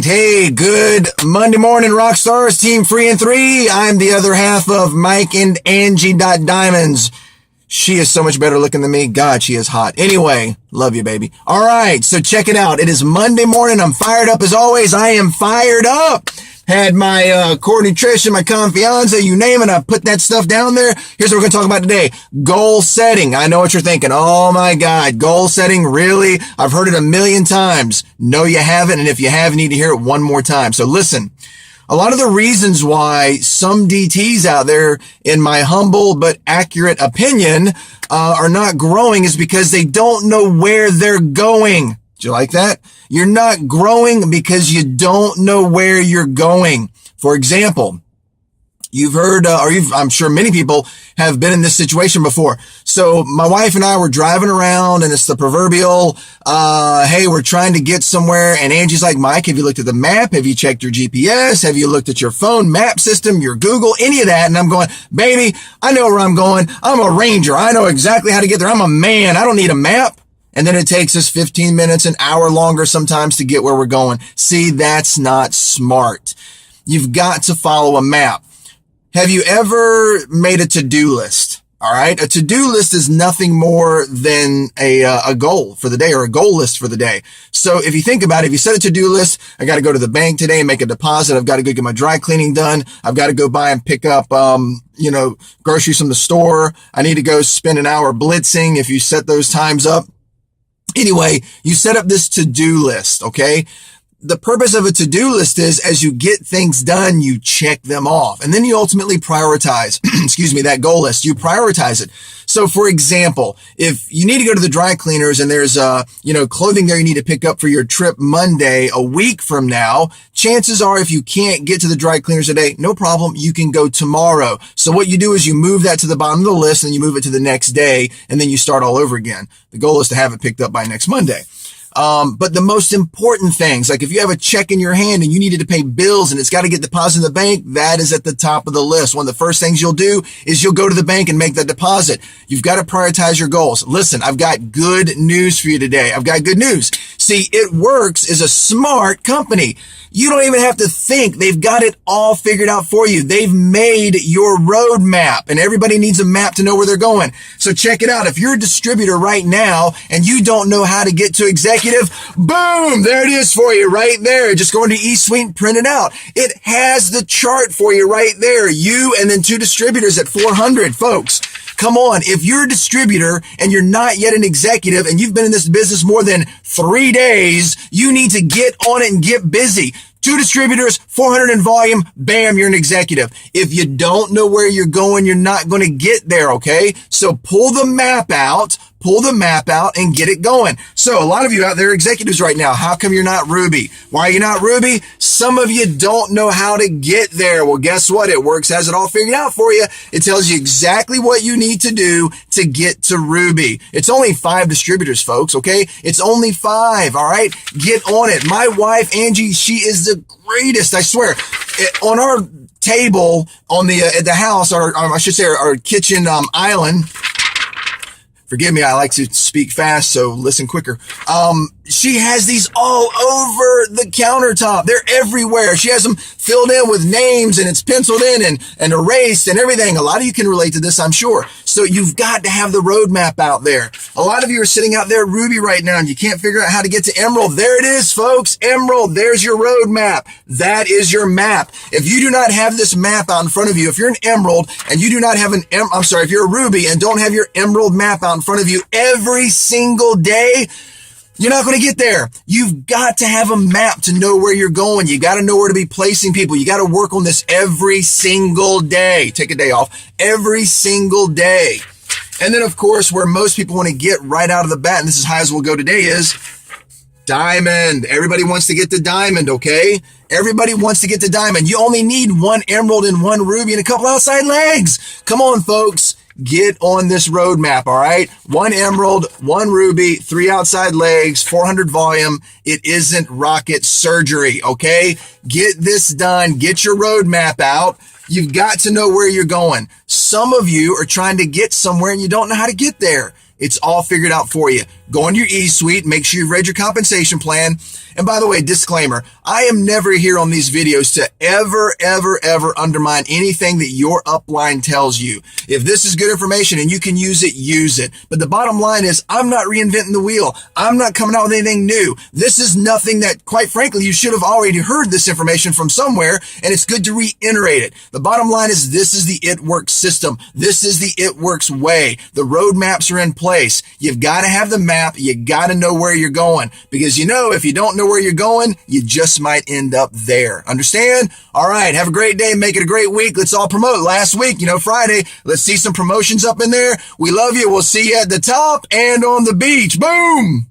Hey, good Monday morning, rock stars, team 3 and 3. I'm the other half of Mike and Angie Diamonds. She is so much better looking than me. God, she is hot. Anyway, love you, baby. All right, so check it out. It is Monday morning. I'm fired up as always. I am fired up. Had my core nutrition, my Confianza, you name it. I put that stuff down there. Here's what we're going to talk about today. Goal setting. I know what you're thinking. Oh my God, goal setting, really? I've heard it a million times. No, you haven't. And if you have, you need to hear it one more time. So listen, a lot of the reasons why some DTs out there, in my humble but accurate opinion, are not growing is because they don't know where they're going. Do you like that? You're not growing because you don't know where you're going. For example, you've heard, I'm sure many people have been in this situation before. So my wife and I were driving around and it's the proverbial, hey, we're trying to get somewhere. And Angie's like, Mike, have you looked at the map? Have you checked your GPS? Have you looked at your phone map system, your Google, any of that? And I'm going, baby, I know where I'm going. I'm a ranger. I know exactly how to get there. I'm a man. I don't need a map. And then it takes us 15 minutes, an hour longer sometimes to get where we're going. See, that's not smart. You've got to follow a map. Have you ever made a to-do list? All right. A to-do list is nothing more than a goal for the day or a goal list for the day. So if you think about it, if you set a to-do list, I got to go to the bank today and make a deposit. I've got to go get my dry cleaning done. I've got to go buy and pick up, groceries from the store. I need to go spend an hour blitzing if you set those times up. Anyway, you set up this to-do list, okay? The purpose of a to-do list is as you get things done, you check them off. And then you ultimately prioritize, that goal list. You prioritize it. So for example, if you need to go to the dry cleaners and there's, clothing there you need to pick up for your trip Monday, a week from now, chances are if you can't get to the dry cleaners today, no problem, you can go tomorrow. So what you do is you move that to the bottom of the list and you move it to the next day and then you start all over again. The goal is to have it picked up by next Monday. But the most important things, like if you have a check in your hand and you needed to pay bills and it's got to get deposited in the bank, that is at the top of the list. One of the first things you'll do is you'll go to the bank and make that deposit. You've got to prioritize your goals. Listen, I've got good news for you today. I've got good news. See, It Works is a smart company. You don't even have to think. They've got it all figured out for you. They've made your roadmap, and everybody needs a map to know where they're going. So check it out. If you're a distributor right now and you don't know how to get to executive, boom, there it is for you right there. Just go into eSuite and print it out. It has the chart for you right there. You and then 2 distributors at 400, folks. Come on. If you're a distributor and you're not yet an executive and you've been in this business more than 3 days, you need to get on it and get busy. 2 distributors, 400 in volume, bam, you're an executive. If you don't know where you're going, you're not going to get there, okay? So pull the map out and get it going. So a lot of you out there, executives right now, how come you're not Ruby? Why are you not Ruby? Some of you don't know how to get there. Well, guess what? It Works has it all figured out for you. It tells you exactly what you need to do to get to Ruby. It's only 5 distributors, folks, okay? It's only 5, all right? Get on it. My wife, Angie, she is the greatest, I swear. On our table on the at the house, or I should say our kitchen island, forgive me, I like to speak fast, so listen quicker. She has these all over the countertop. They're everywhere. She has them filled in with names and it's penciled in and erased and everything. A lot of you can relate to this, I'm sure. So you've got to have the roadmap out there. A lot of you are sitting out there at Ruby right now and you can't figure out how to get to Emerald. There it is, folks. Emerald, there's your roadmap. That is your map. If you do not have this map out in front of you, if you're an Emerald and you do not have if you're a Ruby and don't have your Emerald map out in front of you every single day, you're not going to get there. You've got to have a map to know where you're going. You got to know where to be placing people. You got to work on this every single day. Take a day off every single day. And then, of course, where most people want to get right out of the bat, and this is high as we'll go today, is diamond. Everybody wants to get to diamond, okay? Everybody wants to get to diamond. You only need 1 emerald and 1 ruby and a couple outside legs. Come on, folks. Get on this roadmap, all right? 1 emerald, 1 ruby, 3 outside legs, 400 volume. It isn't rocket surgery, okay? Get this done. Get your roadmap out. You've got to know where you're going. Some of you are trying to get somewhere and you don't know how to get there. It's all figured out for you. Go on your eSuite, make sure you've read your compensation plan. And by the way, disclaimer, I am never here on these videos to ever undermine anything that your upline tells you. If this is good information and you can use it, use it. But the bottom line is, I'm not reinventing the wheel. I'm not coming out with anything new. This is nothing that, quite frankly, you should have already heard this information from somewhere, and it's good to reiterate it. The bottom line is, this is the It Works system. This is the It Works way. The roadmaps are in place. You've got to have the map. You got to know where you're going, because if you don't know where you're going, you just might end up there. Understand? All right. Have a great day. Make it a great week. Let's all promote. Last week, Friday, let's see some promotions up in there. We love you. We'll see you at the top and on the beach. Boom.